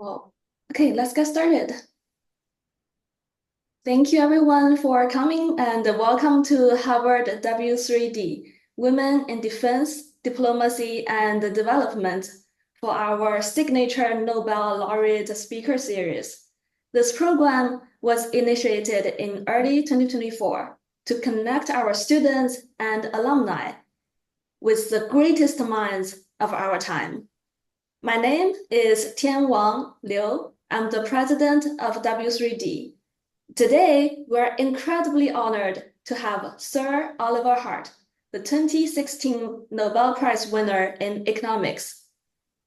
Well, okay, let's get started. Thank you everyone for coming and welcome to Harvard W3D, Women in Defense, Diplomacy and Development for our signature Nobel Laureate Speaker Series. This program was initiated in early 2024 to connect our students and alumni with the greatest minds of our time. My name is Tianwang Liu. I'm the president of W3D. Today, we're incredibly honored to have Sir Oliver Hart, the 2016 Nobel Prize winner in economics.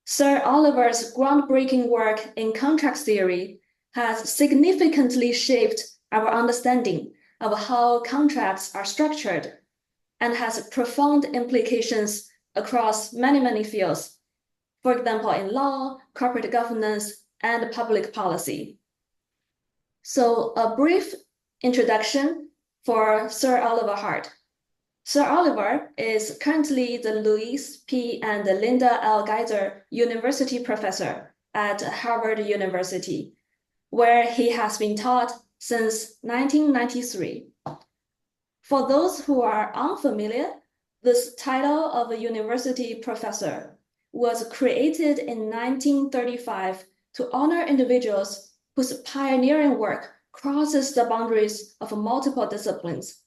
Sir Oliver's groundbreaking work in contract theory has significantly shaped our understanding of how contracts are structured and has profound implications across many fields, for example, in law, corporate governance, and public policy. So a brief introduction for Sir Oliver Hart. Sir Oliver is currently the Louise P. and Linda L. Geyser University Professor at Harvard University, where he has been taught since 1993. For those who are unfamiliar, this title of a university professor was created in 1935 to honor individuals whose pioneering work crosses the boundaries of multiple disciplines,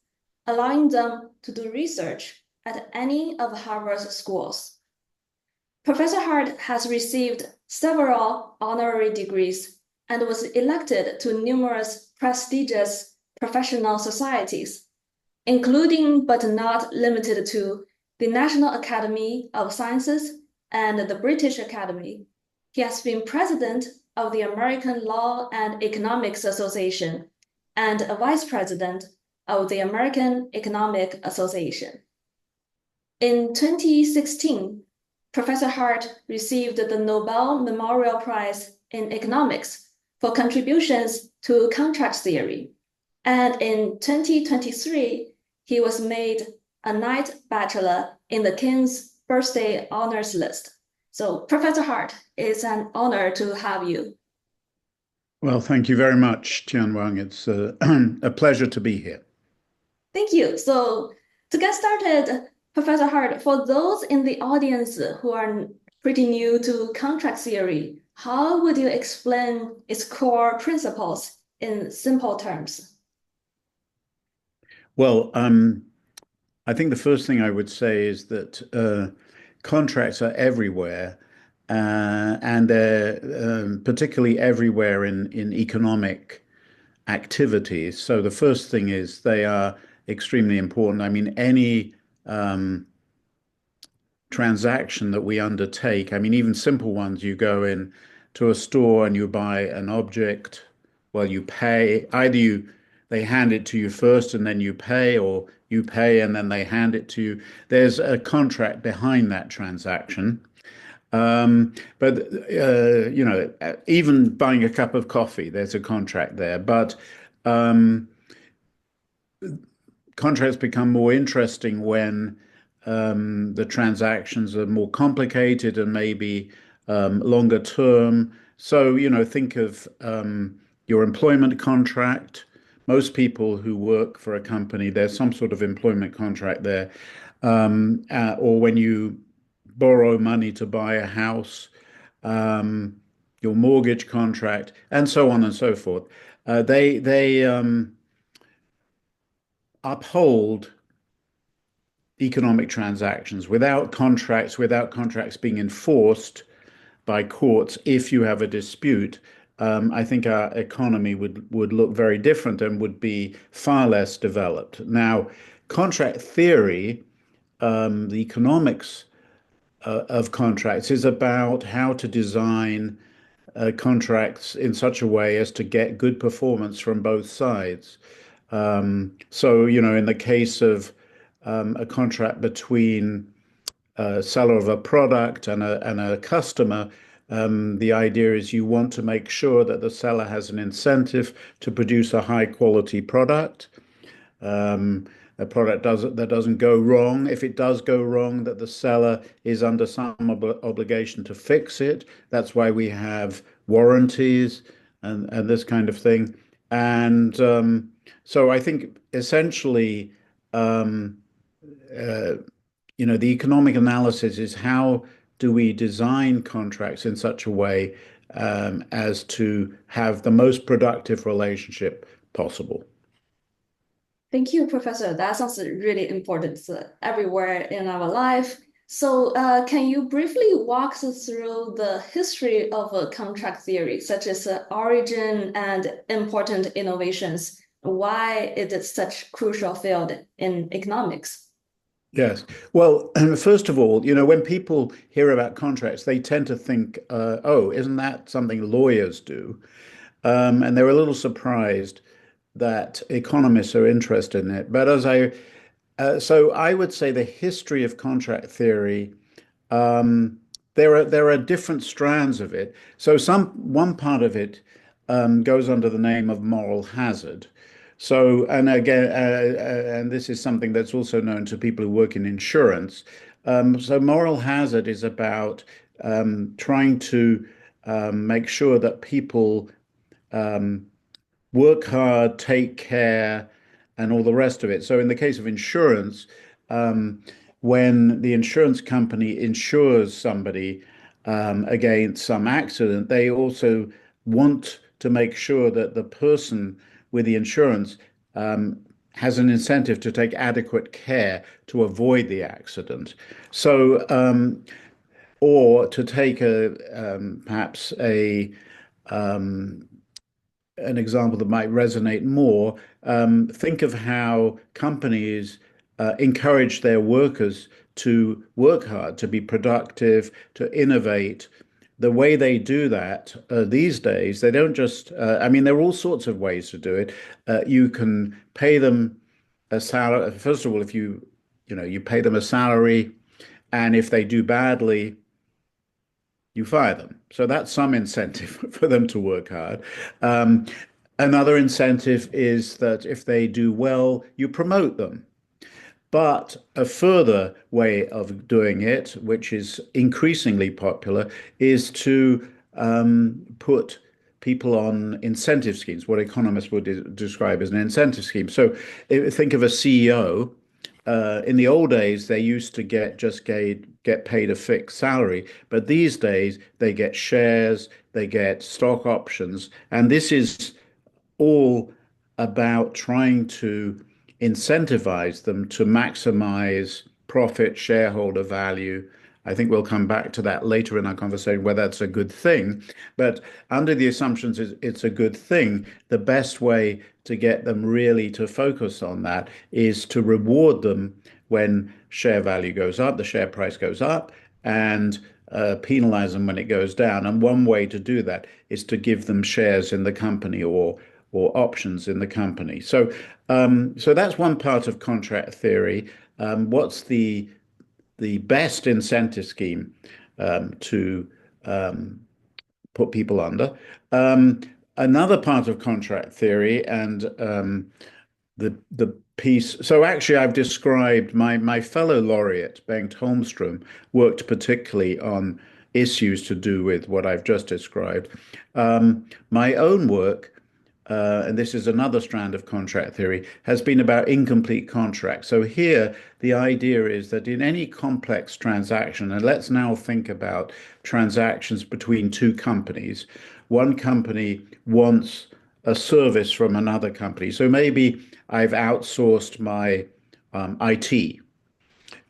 allowing them to do research at any of Harvard's schools. Professor Hart has received several honorary degrees and was elected to numerous prestigious professional societies, including but not limited to the National Academy of Sciences and the British Academy. He has been president of the American Law and Economics Association and a vice president of the American Economic Association. In 2016, Professor Hart received the Nobel Memorial Prize in Economics for contributions to contract theory. And in 2023, he was made a Knight Bachelor in the King's Birthday Honors List. So, Professor Hart, it's an honor to have you. Well, thank you very much, Tianwang. It's a pleasure to be here. Thank you. So, to get started, Professor Hart, for those in the audience who are pretty new to contract theory, how would you explain its core principles in simple terms? Well, I think the first thing I would say is that contracts are everywhere, and they're particularly everywhere in economic activities. So the first thing is they are extremely important. I mean, any transaction that we undertake, I mean, even simple ones, you go in to a store and you buy an object, well, you pay, they hand it to you first and then you pay, or you pay and then they hand it to you. There's a contract behind that transaction. But even buying a cup of coffee, there's a contract there. But contracts become more interesting when the transactions are more complicated and maybe longer term. So, think of your employment contract. Most people who work for a company, there's some sort of employment contract there. Or when you borrow money to buy a house, your mortgage contract, and so on and so forth. They uphold economic transactions without contracts being enforced by courts. If you have a dispute, I think our economy would look very different and would be far less developed. Now, contract theory, the economics of contracts is about how to design contracts in such a way as to get good performance from both sides. So, in the case of a contract between a seller of a product and a customer, the idea is you want to make sure that the seller has an incentive to produce a high quality product. A product that doesn't go wrong. If it does go wrong, that the seller is under some obligation to fix it. That's why we have warranties and this kind of thing. And so I think essentially, um, uh, the economic analysis is how do we design contracts in such a way as to have the most productive relationship possible. Thank you, Professor. That sounds really important everywhere in our life. So, can you briefly walk us through the history of contract theory, such as origin and important innovations? Why it is such crucial field in economics? Yes. Well, first of all, when people hear about contracts, they tend to think, oh, isn't that something lawyers do? And they're a little surprised that economists are interested in it. But so I would say the history of contract theory, um, there are different strands of it. So one part of it goes under the name of moral hazard. So, and again, and this is something that's also known to people who work in insurance. So, moral hazard is about trying to make sure that people um, work hard, take care, and all the rest of it. So, in the case of insurance, um, when the insurance company insures somebody against some accident, they also want to make sure that the person with the insurance um, has an incentive to take adequate care to avoid the accident. So, or to take a perhaps a an example that might resonate more, think of how companies encourage their workers to work hard, to be productive, to innovate. The way they do that these days, they don't just, I mean, there are all sorts of ways to do it. You can pay them a salary. First of all, if you pay them a salary, and if they do badly, you fire them. So that's some incentive for them to work hard. Um, Another incentive is that if they do well, you promote them. But a further way of doing it, which is increasingly popular, is to put people on incentive schemes, what economists would describe as an incentive scheme. So think of a CEO. In the old days, they used to get paid a fixed salary, but these days they get shares, they get stock options, and this is all about trying to incentivize them to maximize profit, shareholder value. I think we'll come back to that later in our conversation, whether that's a good thing. But under the assumptions it's a good thing, the best way to get them really to focus on that is to reward them when share value goes up, the share price goes up, and penalize them when it goes down. And one way to do that is to give them shares in the company or options in the company. So that's one part of contract theory. What's the best incentive scheme to put people under? Um, Another part of contract theory and the piece. So actually, I've described my fellow laureate Bengt Holmström worked particularly on issues to do with what I've just described. My own work and this is another strand of contract theory, has been about incomplete contracts. So here, the idea is that in any complex transaction, and let's now think about transactions between two companies, one company wants a service from another company. So maybe I've outsourced my IT.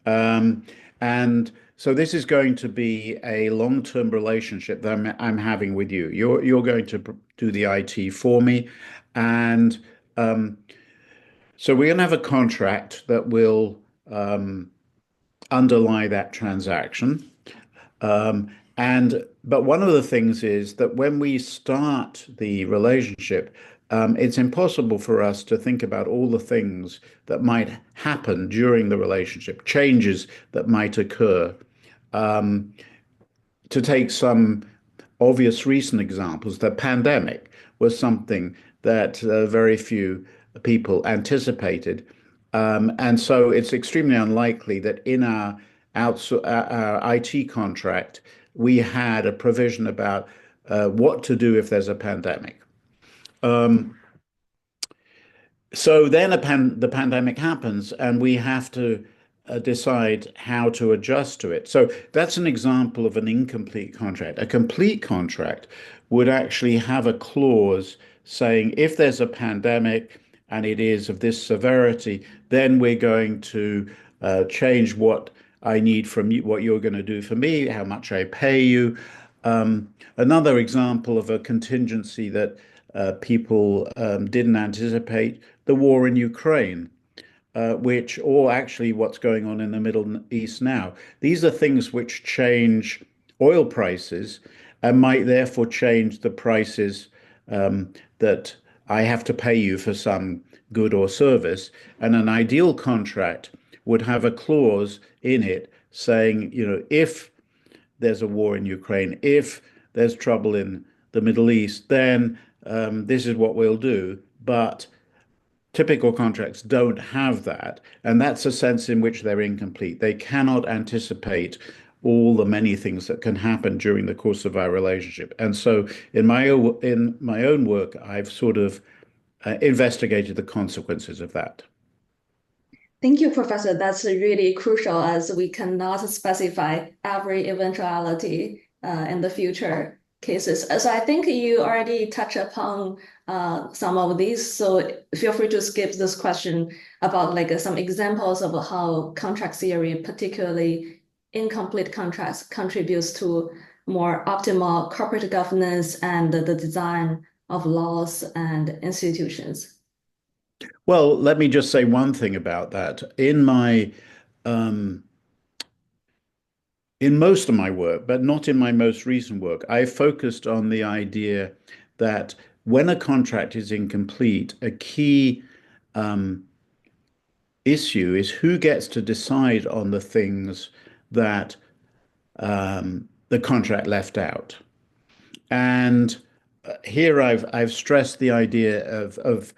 Um, and so this is going to be a long-term relationship that I'm having with you. You're going to do the IT for me, and um, so we're going to have a contract that will underlie that transaction. And but one of the things is that when we start the relationship, it's impossible for us to think about all the things that might happen during the relationship, changes that might occur. To take some obvious recent examples, the pandemic was something that very few people anticipated. And so it's extremely unlikely that in our IT contract, we had a provision about what to do if there's a pandemic. Um, so then the pandemic happens, and we have to decide how to adjust to it. So that's an example of an incomplete contract. A complete contract would actually have a clause saying if there's a pandemic and it is of this severity, then we're going to change what I need from you, what you're going to do for me, how much I pay you. Another example of a contingency that people didn't anticipate, the war in Ukraine, or actually what's going on in the Middle East now. These are things which change oil prices and might therefore change the prices that I have to pay you for some good or service. And an ideal contract would have a clause in it saying, if there's a war in Ukraine, if there's trouble in the Middle East, then this is what we'll do. But typical contracts don't have that. And that's a sense in which they're incomplete. They cannot anticipate all the many things that can happen during the course of our relationship. And so in my own work, I've sort of investigated the consequences of that. Thank you, Professor. That's really crucial as we cannot specify every eventuality in the future cases. So I think you already touched upon some of these. So feel free to skip this question about like some examples of how contract theory, particularly incomplete contracts, contributes to more optimal corporate governance and the design of laws and institutions. Well, let me just say one thing about that. Um, in most of my work, but not in my most recent work, I focused on the idea that when a contract is incomplete, a key um, issue is who gets to decide on the things that the contract left out. And here I've stressed the idea of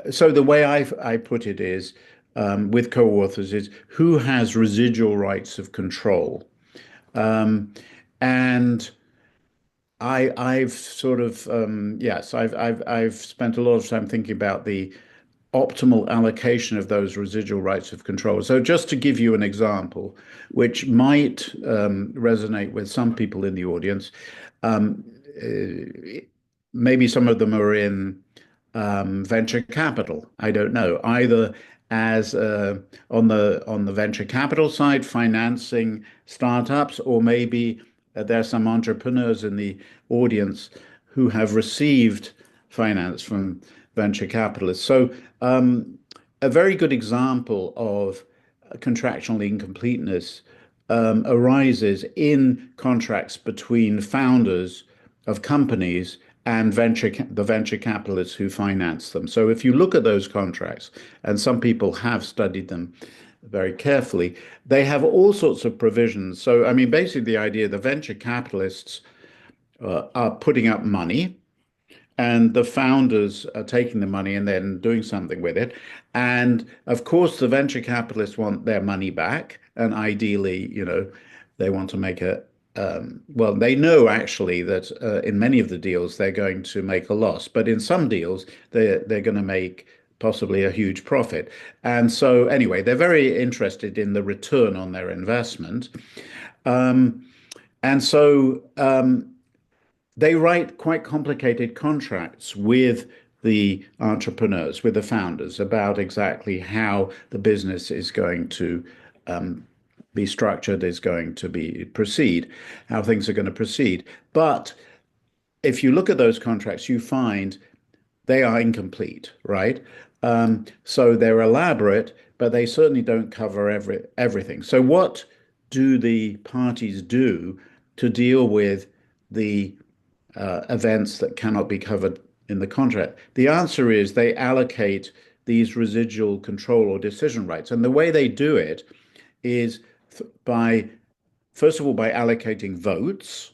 so the way I put it is with co-authors is who has residual rights of control. And I've sort of yes, I've spent a lot of time thinking about the optimal allocation of those residual rights of control. So just to give you an example, which might resonate with some people in the audience, um, maybe some of them are in venture capital. I don't know, either as on the venture capital side, financing startups, or maybe there are some entrepreneurs in the audience who have received finance from venture capitalists. So a very good example of contractual incompleteness arises in contracts between founders of companies and the venture capitalists who finance them. So if you look at those contracts, and some people have studied them very carefully, they have all sorts of provisions. So, I mean, basically the idea the venture capitalists are putting up money and the founders are taking the money and then doing something with it. And of course, the venture capitalists want their money back, and ideally, they want to make well, they know actually that in many of the deals they're going to make a loss, but in some deals they're going to make possibly a huge profit. And so anyway, they're very interested in the return on their investment. Um, and so they write quite complicated contracts with the entrepreneurs, with the founders, about exactly how the business is going to be structured, is going to be proceed, how things are going to proceed. But if you look at those contracts, you find they are incomplete, right? So they're elaborate, but they certainly don't cover everything. So what do the parties do to deal with the events that cannot be covered in the contract? The answer is they allocate these residual control or decision rights. And the way they do it is by, first of all, by allocating votes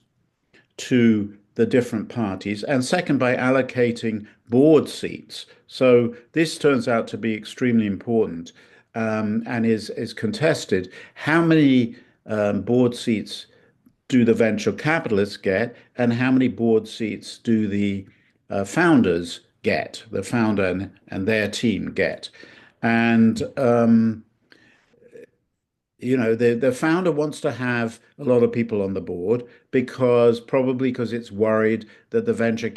to the different parties, and second, by allocating board seats. So this turns out to be extremely important and is contested. How many board seats do the venture capitalists get, and how many board seats do the founders get, the founder and their team get. And the founder wants to have a lot of people on the board probably because it's worried that the venture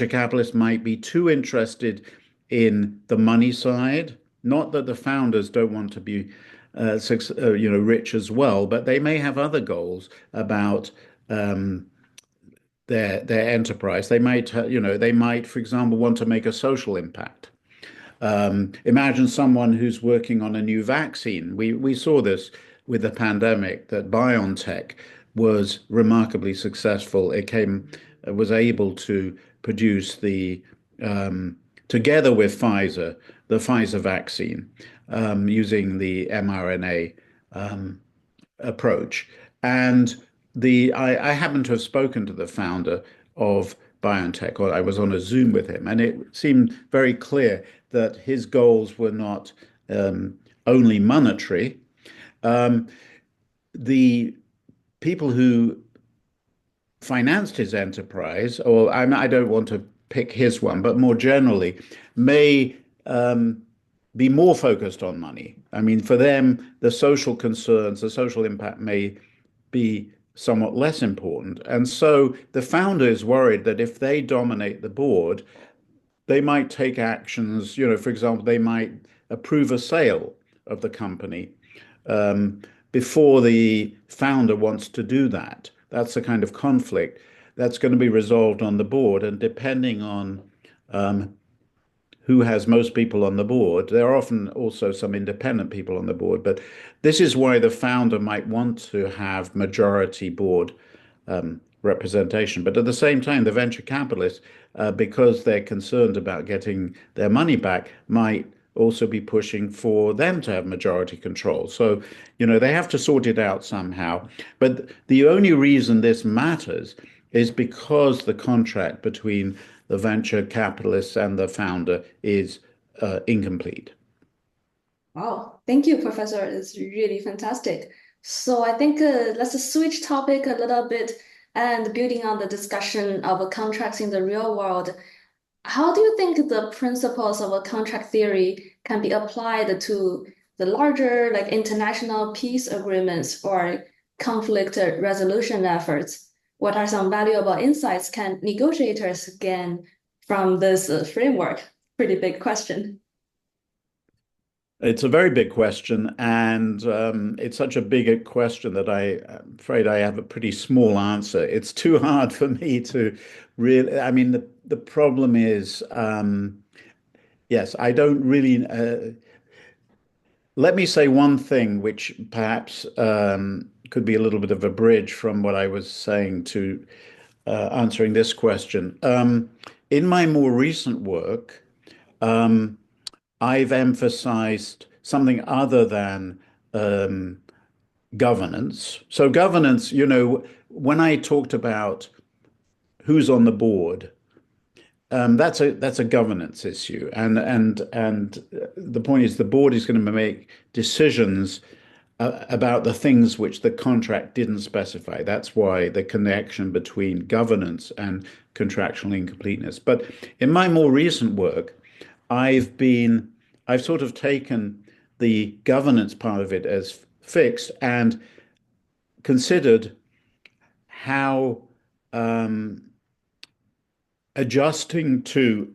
capitalist might be too interested in the money side. Not that the founders don't want to be, rich as well, but they may have other goals about their enterprise. They might, for example, want to make a social impact. Imagine someone who's working on a new vaccine. We saw this with the pandemic that BioNTech was remarkably successful. Was able to produce together with Pfizer, the Pfizer vaccine, using the mRNA approach. And I happen to have spoken to the founder of BioNTech, or I was on a Zoom with him, and it seemed very clear that his goals were not only monetary. The people who financed his enterprise, or I don't want to pick his one, but more generally, may be more focused on money. I mean, for them, the social concerns, the social impact may be somewhat less important. And so the founder is worried that if they dominate the board, they might take actions, for example, they might approve a sale of the company before the founder wants to do that. That's a kind of conflict that's going to be resolved on the board. And depending on who has most people on the board, there are often also some independent people on the board. But this is why the founder might want to have majority board representation. But at the same time, the venture capitalists, because they're concerned about getting their money back, might also be pushing for them to have majority control. So, they have to sort it out somehow. But the only reason this matters is because the contract between the venture capitalists and the founder is incomplete. Wow, thank you, Professor. It's really fantastic. So I think let's switch topic a little bit and building on the discussion of contracts in the real world. How do you think the principles of a contract theory can be applied to the larger, like international peace agreements or conflict resolution efforts? What are some valuable insights can negotiators gain from this framework? Pretty big question. It's a very big question, and it's such a big question that I'm afraid I have a pretty small answer. It's too hard for me to really. I mean, the problem is, yes, I don't really. Let me say one thing, which perhaps could be a little bit of a bridge from what I was saying to answering this question. In my more recent work, I've emphasized something other than governance. So governance, when I talked about who's on the board, that's a governance issue, and the point is the board is going to make decisions about the things which the contract didn't specify. That's why the connection between governance and contractual incompleteness. But in my more recent work, I've sort of taken the governance part of it as fixed and considered how adjusting to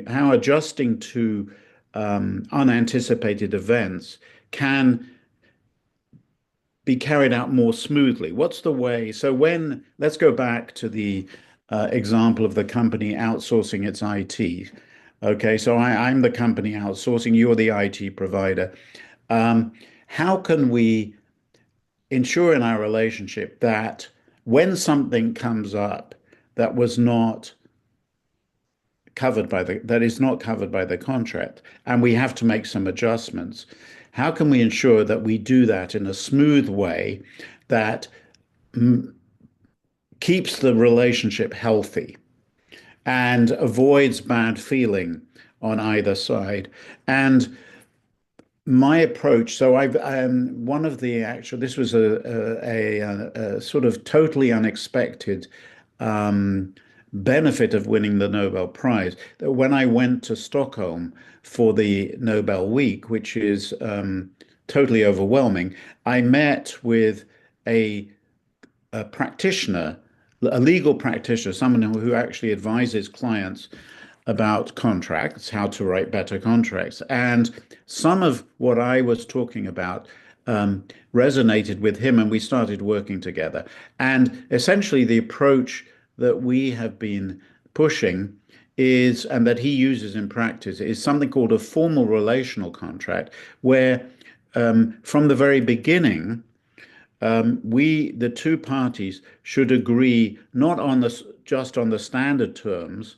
adjusting to unanticipated events can be carried out more smoothly. What's the way? So let's go back to the example of the company outsourcing its IT. Okay, so I'm the company outsourcing, you're the IT provider. How can we ensure in our relationship that when something comes up that was not that is not covered by the contract, and we have to make some adjustments, how can we ensure that we do that in a smooth way that keeps the relationship healthy and avoids bad feeling on either side? And My approach, so I've one of the actual, this was a sort of totally unexpected um, benefit of winning the Nobel Prize. When I went to Stockholm for the Nobel Week, which is totally overwhelming, I met with a, a practitioner, a legal practitioner, someone who actually advises clients about contracts, how to write better contracts. And some of what I was talking about resonated with him, and we started working together. And essentially, the approach that we have been pushing is, and that he uses in practice, is something called a formal relational contract, where from the very beginning, the two parties, should agree not on just on the standard terms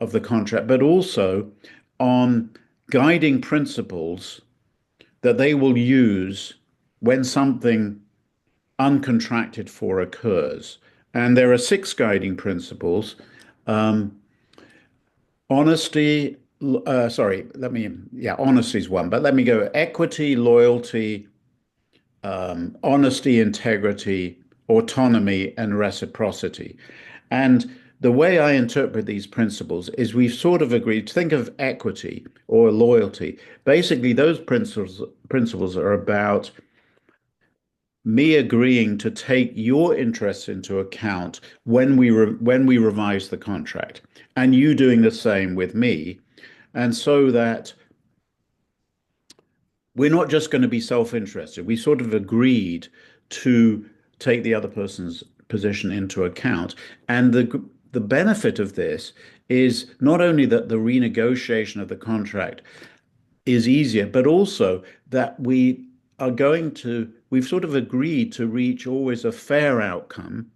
of the contract, but also on guiding principles that they will use when something uncontracted for occurs. And there are six guiding principles. Um, honesty, sorry, honesty is one, but let me go equity, loyalty, honesty, integrity, autonomy, and reciprocity. And the way I interpret these principles is we've sort of agreed to think of equity or loyalty. Basically, those principles are about me agreeing to take your interests into account when we revise the contract, and you doing the same with me, and so that we're not just going to be self-interested. We sort of agreed to take the other person's position into account. And the benefit of this is not only that the renegotiation of the contract is easier, but also that we've sort of agreed to reach always a fair outcome.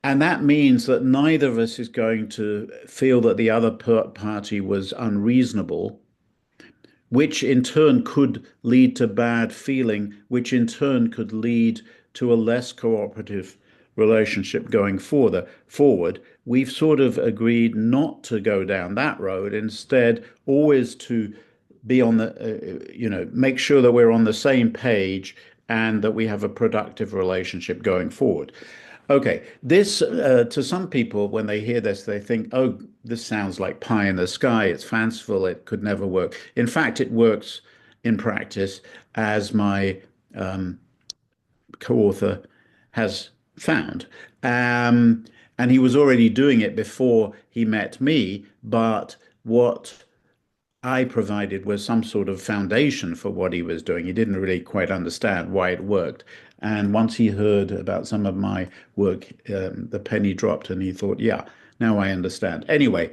And that means that neither of us is going to feel that the other party was unreasonable, which in turn could lead to bad feeling, which in turn could lead to a less cooperative relationship going forward. We've sort of agreed not to go down that road, instead, always to be on make sure that we're on the same page and that we have a productive relationship going forward. Okay, this to some people, when they hear this, they think, oh, this sounds like pie in the sky. It's fanciful. It could never work. In fact, it works in practice, as my co-author has found. And he was already doing it before he met me, but what I provided was some sort of foundation for what he was doing. He didn't really quite understand why it worked. And once he heard about some of my work, the penny dropped and he thought, yeah, now I understand. Anyway,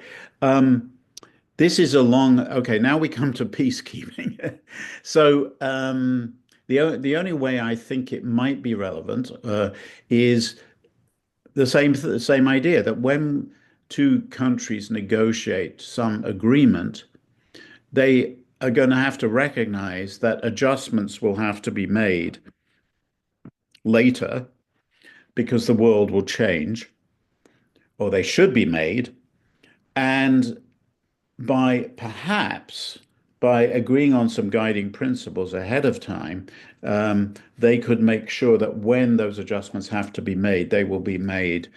this is a long, okay, now we come to peacekeeping. So the only way I think it might be relevant is the same idea that when two countries negotiate some agreement, they are going to have to recognize that adjustments will have to be made later because the world will change, or they should be made. And by agreeing on some guiding principles ahead of time, they could make sure that when those adjustments have to be made, they will be made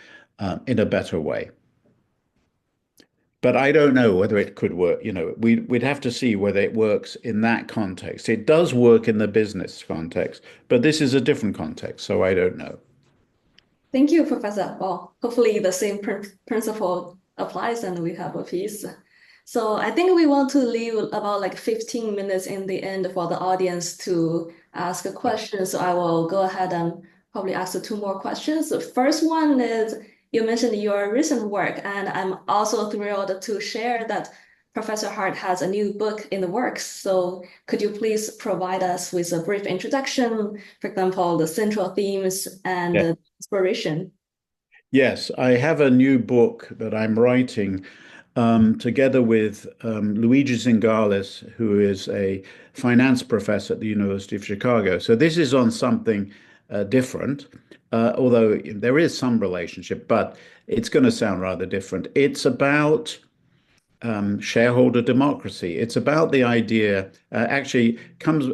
in a better way. But I don't know whether it could work. We'd have to see whether it works in that context. It does work in the business context, but this is a different context, so I don't know. Thank you, Professor. Well, hopefully the same principle applies and we have a piece. So I think we want to leave about like 15 minutes in the end for the audience to ask a question. So I will go ahead and probably ask two more questions. The first one is, you mentioned your recent work, and I'm also thrilled to share that Professor Hart has a new book in the works. So could you please provide us with a brief introduction, for example, the central themes and Yeah. the inspiration? Yes, I have a new book that I'm writing together with Luigi Zingales, who is a finance professor at the University of Chicago. So this is on something different, although there is some relationship, but it's going to sound rather different. It's about shareholder democracy. It's about the idea, actually comes,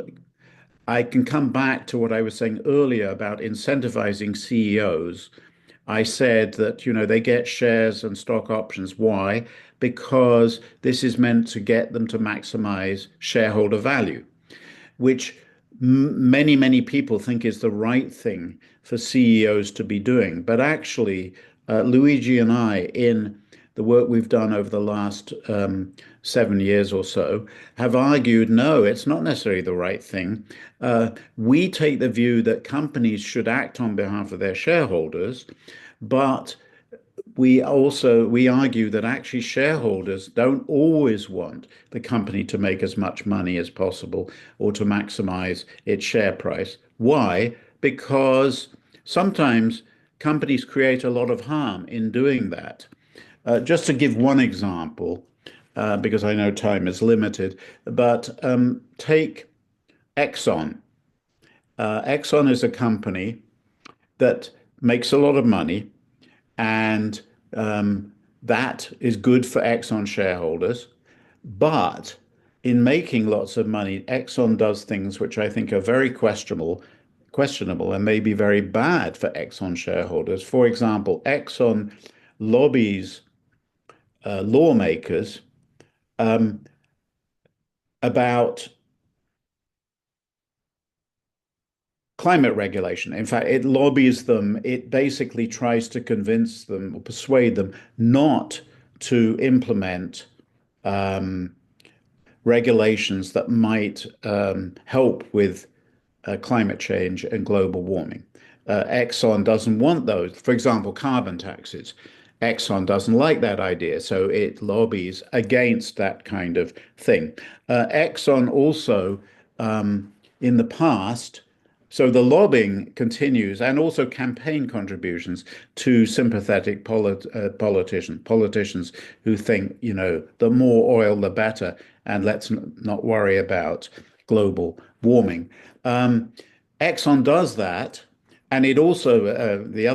I can come back to what I was saying earlier about incentivizing CEOs. I said that, they get shares and stock options. Why? Because this is meant to get them to maximize shareholder value, which many, many people think is the right thing for CEOs to be doing. But actually, Luigi and I, in the work we've done over the last 7 years or so, have argued no, it's not necessarily the right thing. We take the view that companies should act on behalf of their shareholders, but we argue that actually shareholders don't always want the company to make as much money as possible or to maximize its share price. Why? Because sometimes companies create a lot of harm in doing that. Just to give one example, because I know time is limited, but take Exxon. Exxon is a company that makes a lot of money, and that is good for Exxon shareholders. But in making lots of money, Exxon does things which I think are very questionable and maybe very bad for Exxon shareholders. For example, Exxon lobbies lawmakers um, about climate regulation. In fact, it lobbies them. It basically tries to convince them or persuade them not to implement um, regulations that might help with climate change and global warming. Exxon doesn't want those. For example, carbon taxes. Exxon doesn't like that idea, so it lobbies against that kind of thing. Exxon also, in the past, so the lobbying continues, and also campaign contributions to sympathetic politicians who think, the more oil, the better, and let's not worry about global warming. Exxon does that, and it also the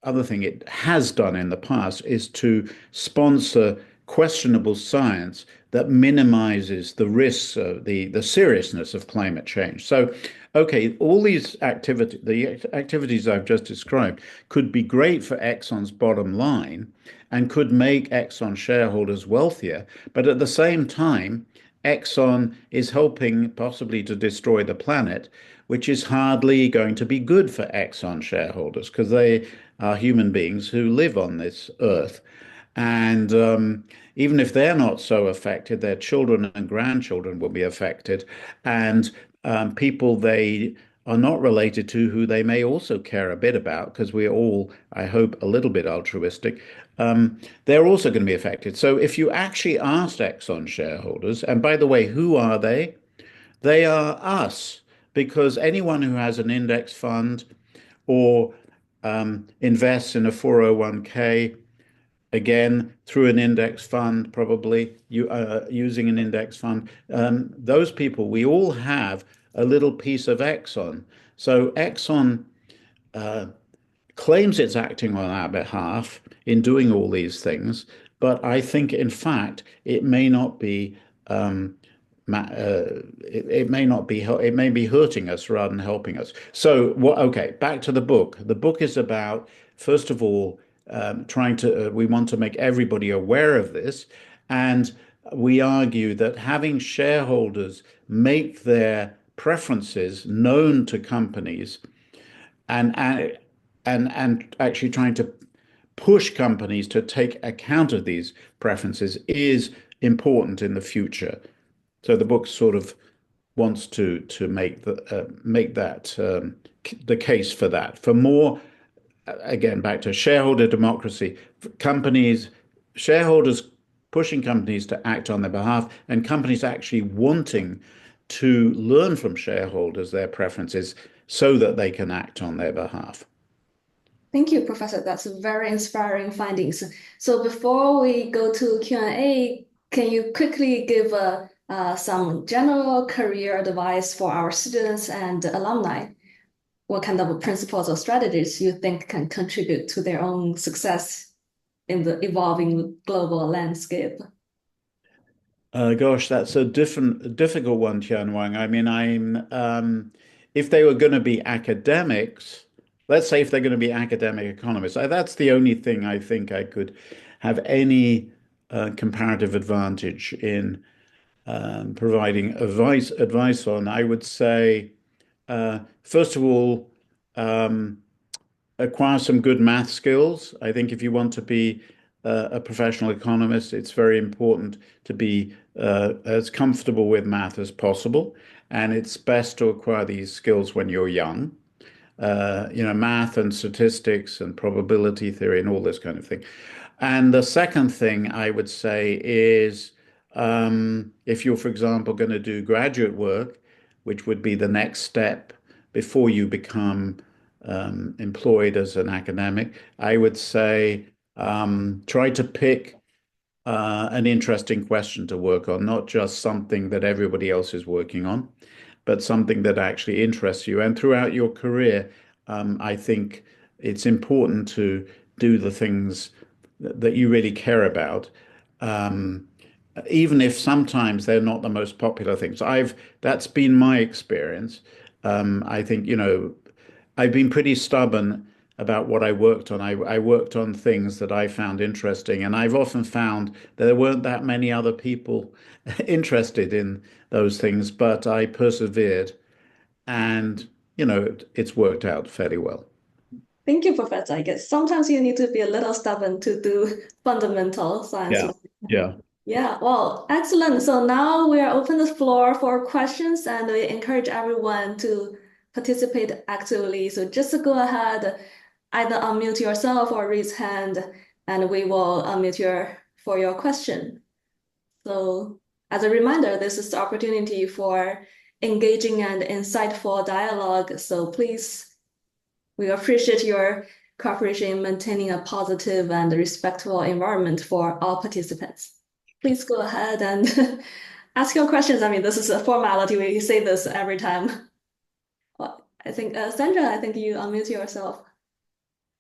other thing it has done in the past is to sponsor questionable science that minimizes the risks, the seriousness of climate change. So, okay, all these the activities I've just described could be great for Exxon's bottom line and could make Exxon shareholders wealthier, but at the same time, Exxon is helping possibly to destroy the planet, which is hardly going to be good for Exxon shareholders because they are human beings who live on this earth. And even if they're not so affected, their children and grandchildren will be affected. And people they are not related to who they may also care a bit about, because we're all, I hope, a little bit altruistic, they're also going to be affected. So if you actually asked Exxon shareholders, and by the way, who are they? They are us, because anyone who has an index fund or invests in a 401k, again, through an index fund, probably using an index fund, those people, we all have a little piece of Exxon. So Exxon claims it's acting on our behalf in doing all these things, but I think, in fact, it may not be. It may not be. It may be hurting us rather than helping us. So, what? Okay, back to the book. The book is about, first of all, trying to. We want to make everybody aware of this, and we argue that having shareholders make their preferences known to companies and and and actually trying to push companies to take account of these preferences is important in the future. So the book sort of wants to make that the case for that, for more, again, back to shareholder democracy, companies, shareholders pushing companies to act on their behalf, and companies actually wanting to learn from shareholders their preferences so that they can act on their behalf. Thank you, Professor. That's very inspiring findings. So before we go to Q&A, can you quickly give some general career advice for our students and alumni? What kind of principles or strategies you think can contribute to their own success in the evolving global landscape? Gosh, that's a difficult one, Tian Wang. I mean, if they were going to be academics, let's say if they're going to be academic economists, that's the only thing I think I could have any comparative advantage in providing advice on. I would say, first of all, um, acquire some good math skills. I think if you want to be a professional economist, it's very important to be as comfortable with math as possible. And it's best to acquire these skills when you're young. Math and statistics and probability theory and all this kind of thing. And the second thing I would say is if you're, for example, going to do graduate work, which would be the next step before you become employed as an academic, I would say try to pick an interesting question to work on, not just something that everybody else is working on, but something that actually interests you. And throughout your career, I think it's important to do the things that you really care about, um, even if sometimes they're not the most popular things. That's been my experience. I think, I've been pretty stubborn about what I worked on. I worked on things that I found interesting, and I've often found that there weren't that many other people interested in those things, but I persevered, and it's worked out fairly well. Thank you, Professor. I guess sometimes you need to be a little stubborn to do fundamental science. Yeah, yeah. Yeah, well, excellent. So now we are open the floor for questions and we encourage everyone to participate actively. So just go ahead, either unmute yourself or raise hand, and we will unmute for your question. So as a reminder, this is the opportunity for engaging and insightful dialogue. So please, we appreciate your cooperation in maintaining a positive and respectful environment for all participants. Please go ahead and ask your questions. I mean, this is a formality. We say this every time. Well, I think, Sandra, I think you unmute yourself.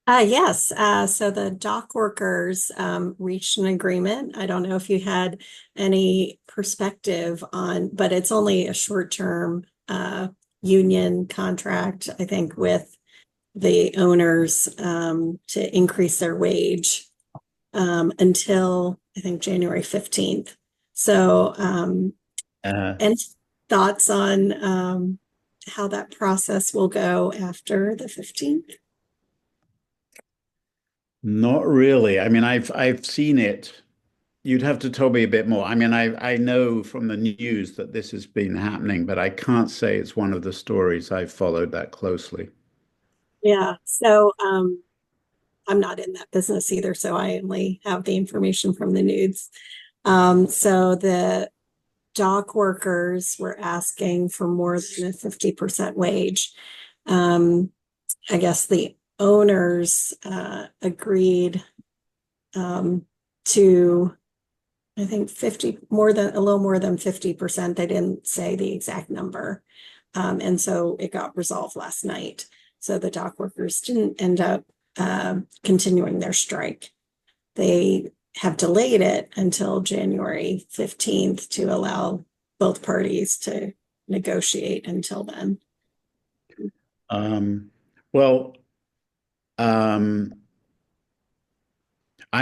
Yes. So the dock workers reached an agreement. I don't know if you had any perspective on, but it's only a short-term union contract, I think, with the owners to increase their wage until, I think, January 15th. So any thoughts on how that process will go after the 15th? Not really. I mean, I've seen it. You'd have to tell me a bit more. I mean, I know from the news that this has been happening, but I can't say it's one of the stories I've followed that closely. Yeah. So I'm not in that business either, so I only have the information from the news. So the dock workers were asking for more than a 50% wage. I guess the owners agreed to, I think, a little more than 50%. They didn't say the exact number. And so it got resolved last night. So the dock workers didn't end up continuing their strike. They have delayed it until January 15th to allow both parties to negotiate until then. Well, I'm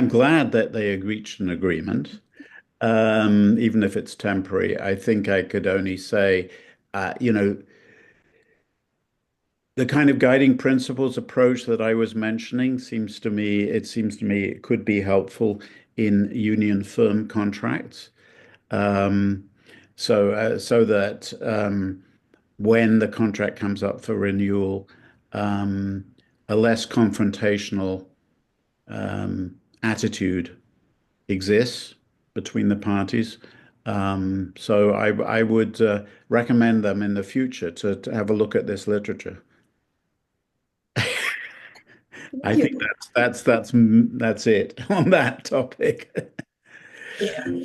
glad that they reached an agreement, even if it's temporary. I think I could only say, you know, the kind of guiding principles approach that I was mentioning seems to me it could be helpful in union firm contracts. Um, so that when the contract comes up for renewal, um, a less confrontational attitude exists between the parties. So I would recommend them in the future to have a look at this literature. I Thank think you. that's it on that topic. Yeah.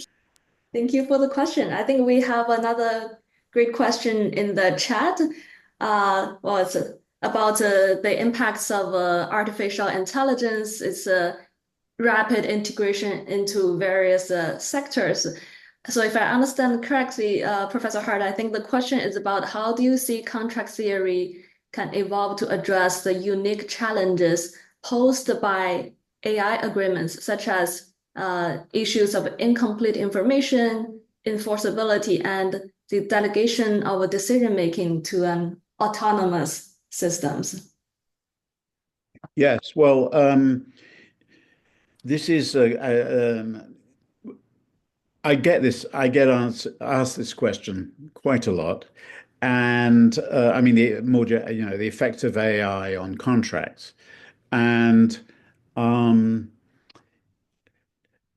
Thank you for the question. I think we have another great question in the chat. Well, it's about the impacts of artificial intelligence. It's a rapid integration into various sectors. So if I understand correctly, Professor Hart, I think the question is about how do you see contract theory can evolve to address the unique challenges posed by AI agreements, such as issues of incomplete information, enforceability, and the delegation of decision making to an autonomous systems. Yes, well, this is I get this. Asked this question quite a lot, and I mean the effects of AI on contracts, and um,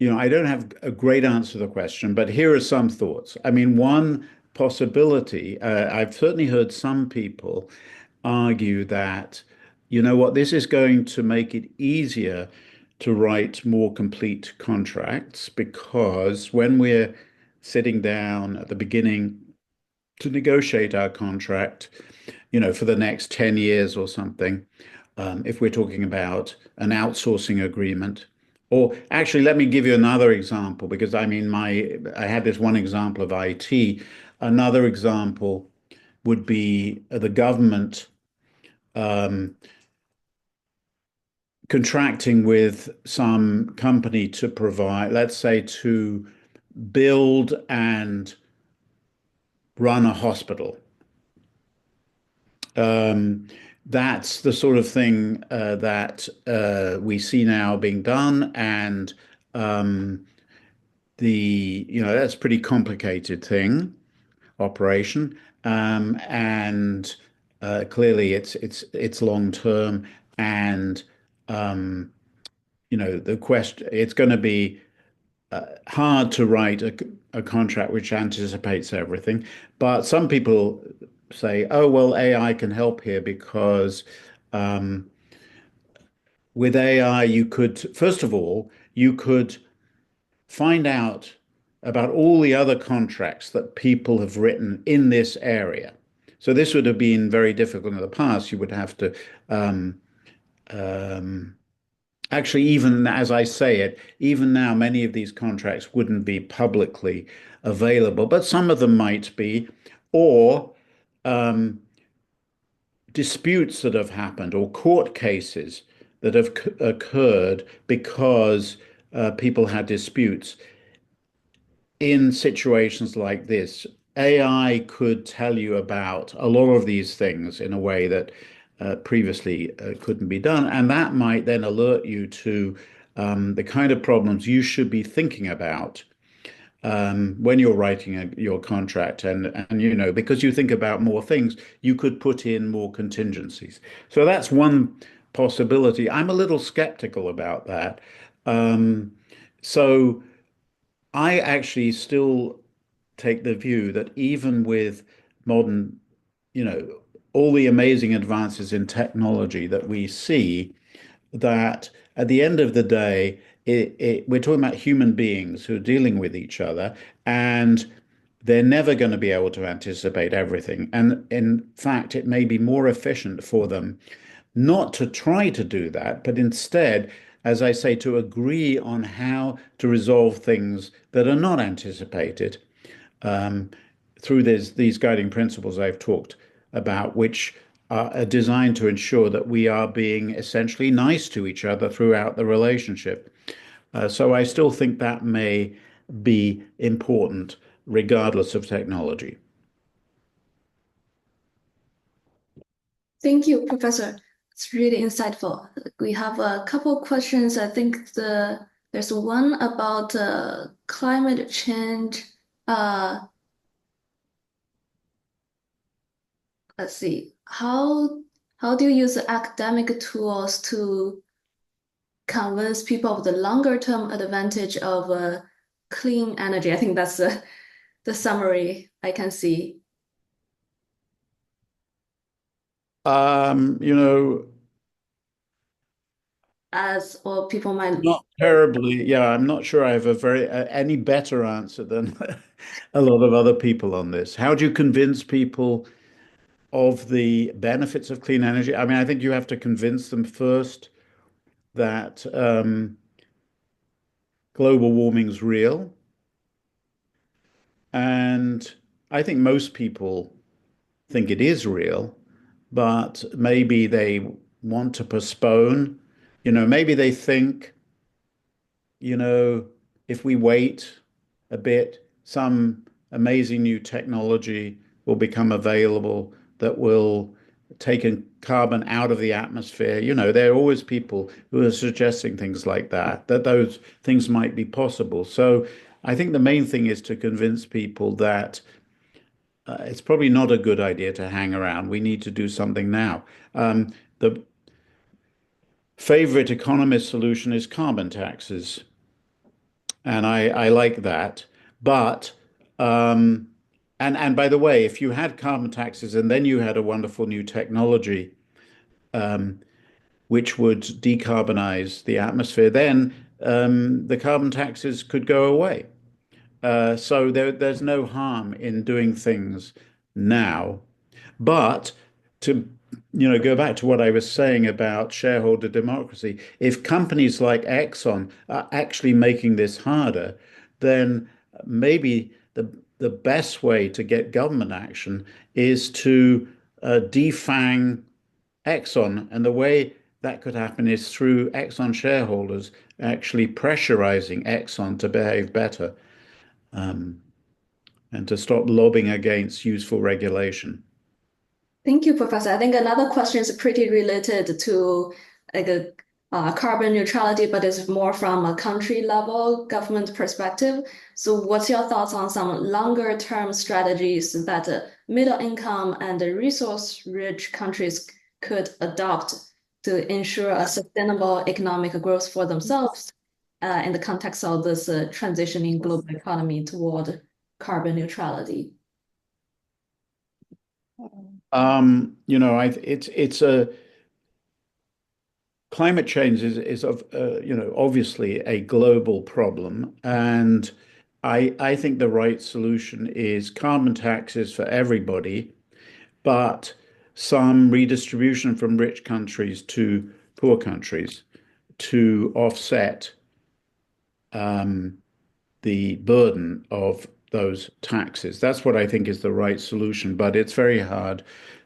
I don't have a great answer to the question, but here are some thoughts. I mean, one possibility, I've certainly heard some people argue that, you know what, this is going to make it easier to write more complete contracts because when we're sitting down at the beginning to negotiate our contract, for the next 10 years or something, if we're talking about an outsourcing agreement. Or actually, let me give you another example because I mean, I had this one example of IT. Another example would be the government um, contracting with some company to provide, let's say, to build and run a hospital. Um, that's the sort of thing that we see now being done, and um, that's a pretty complicated thing operation, and clearly it's long term, and um, the question it's going to be hard to write a contract which anticipates everything. But some people say, oh, well, AI can help here because um, with AI, you could, first of all, you could find out about all the other contracts that people have written in this area. So this would have been very difficult in the past. You would have to um, um, actually, even as I say it, even now, many of these contracts wouldn't be publicly available, but some of them might be, or um, disputes that have happened, or court cases that have occurred because people had disputes. In situations like this, AI could tell you about a lot of these things in a way that previously couldn't be done. And that might then alert you to the kind of problems you should be thinking about when you're writing your contract. And because you think about more things, you could put in more contingencies. So that's one possibility. I'm a little skeptical about that. Um, so I actually still take the view that even with modern, you know, all the amazing advances in technology that we see, that at the end of the day, we're talking about human beings who are dealing with each other, and they're never going to be able to anticipate everything. And in fact, it may be more efficient for them not to try to do that, but instead, as I say, to agree on how to resolve things that are not anticipated um, through these guiding principles I've talked about, which are designed to ensure that we are being essentially nice to each other throughout the relationship. So I still think that may be important regardless of technology. Thank you, Professor. It's really insightful. We have a couple questions. I think there's one about climate change. Uh, let's see. How do you use academic tools to convince people of the longer term advantage of clean energy? I think that's the summary I can see. Um, you know, As or people might. Not terribly. Yeah, I'm not sure I have a very any better answer than a lot of other people on this. How do you convince people of the benefits of clean energy? I mean, I think you have to convince them first that global warming's real, And I think most people think it is real, but maybe they want to postpone. Maybe they think, you know, if we wait a bit, some amazing new technology will become available that will take carbon out of the atmosphere. There are always people who are suggesting things like that those things might be possible. So I think the main thing is to convince people that it's probably not a good idea to hang around. We need to do something now. The favorite economist solution is carbon taxes, and I like that. But and by the way, if you had carbon taxes and then you had a wonderful new technology which would decarbonize the atmosphere, then the carbon taxes could go away. So there's no harm in doing things now. But to go back to what I was saying about shareholder democracy, if companies like Exxon are actually making this harder, then maybe the best way to get government action is to defang Exxon. And the way that could happen is through Exxon shareholders actually pressurizing Exxon to behave better, and to stop lobbying against useful regulation. Thank you, Professor. I think another question is pretty related to like carbon neutrality, but it's more from a country level government perspective. So what's your thoughts on some longer term strategies that middle income and resource rich countries could adopt to ensure a sustainable economic growth for themselves in the context of this transitioning global economy toward carbon neutrality? It's a climate change is of obviously a global problem, and I think the right solution is carbon taxes for everybody, but some redistribution from rich countries to poor countries to offset the burden of those taxes. That's what I think is the right solution, but it's very hard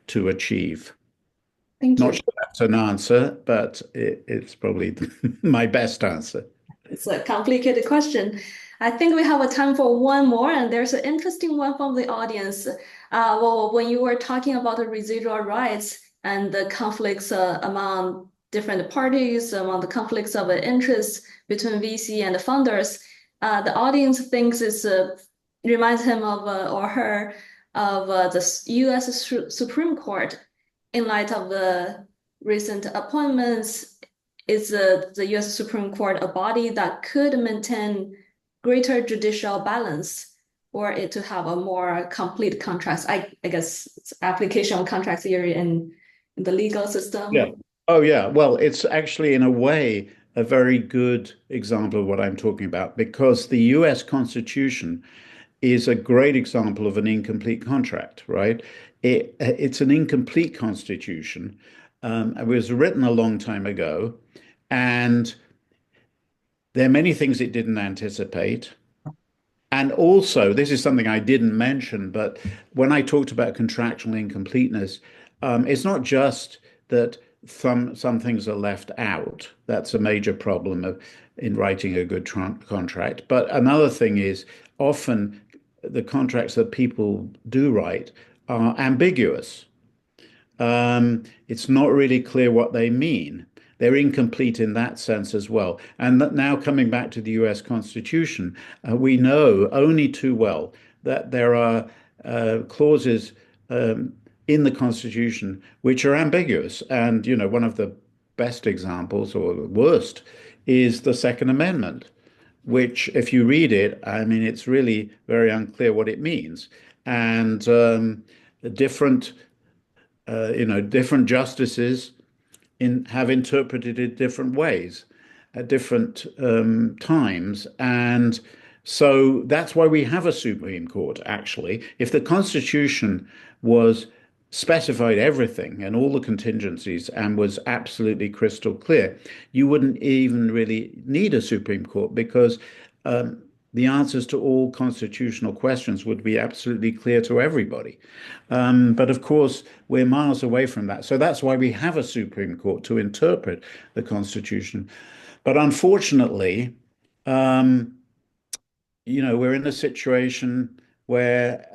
to achieve. Thank Not you. sure that's an answer, but it's probably my best answer. It's a complicated question. I think we have a time for one more, and there's an interesting one from the audience. Well, when you were talking about the residual rights and the conflicts among different parties, among the conflicts of interest between VC and the funders, the audience thinks it reminds him of or her of the U.S. Supreme Court in light of the recent appointments. Is the U.S. Supreme Court a body that could maintain greater judicial balance, or it to have a more complete contracts? I guess it's application of contract theory in the legal system. Yeah. Oh, yeah. Well, it's actually, in a way, a very good example of what I'm talking about, because the US Constitution is a great example of an incomplete contract, right? It's an incomplete constitution. It was written a long time ago, and there are many things it didn't anticipate. And also, this is something I didn't mention, but when I talked about contractual incompleteness, it's not just that some things are left out. That's a major problem in writing a good contract. But another thing is often the contracts that people do write are ambiguous. It's not really clear what they mean. They're incomplete in that sense as well. And now coming back to the US Constitution, we know only too well that there are clauses in the Constitution which are ambiguous. And, one of the best examples, or the worst, is the Second Amendment, which, if you read it, I mean, it's really very unclear what it means. And different different justices have interpreted it different ways at different times. And so that's why we have a Supreme Court, actually. If the Constitution was specified everything and all the contingencies and was absolutely crystal clear, you wouldn't even really need a Supreme Court, because the answers to all constitutional questions would be absolutely clear to everybody. But of course, we're miles away from that. So that's why we have a Supreme Court to interpret the Constitution. But unfortunately, we're in a situation where,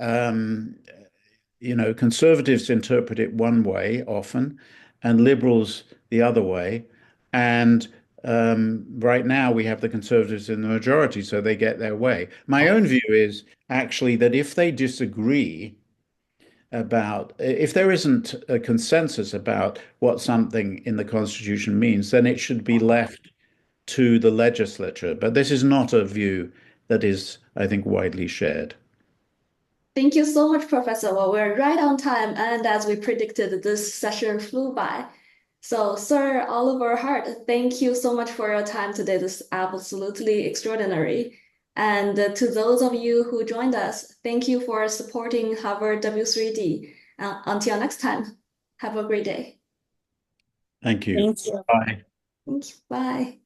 conservatives interpret it one way often and liberals the other way. And right now we have the conservatives in the majority, so they get their way. My own view is actually that if they disagree if there isn't a consensus about what something in the Constitution means, then it should be left to the legislature. But this is not a view that is, I think, widely shared. Thank you so much, Professor. Well, we're right on time, and as we predicted, this session flew by. So, Sir Oliver Hart, thank you so much for your time today. This is absolutely extraordinary. And to those of you who joined us, thank you for supporting Harvard W3D. Until next time, have a great day. Thank you. Thank you. Bye. Thank you. Bye.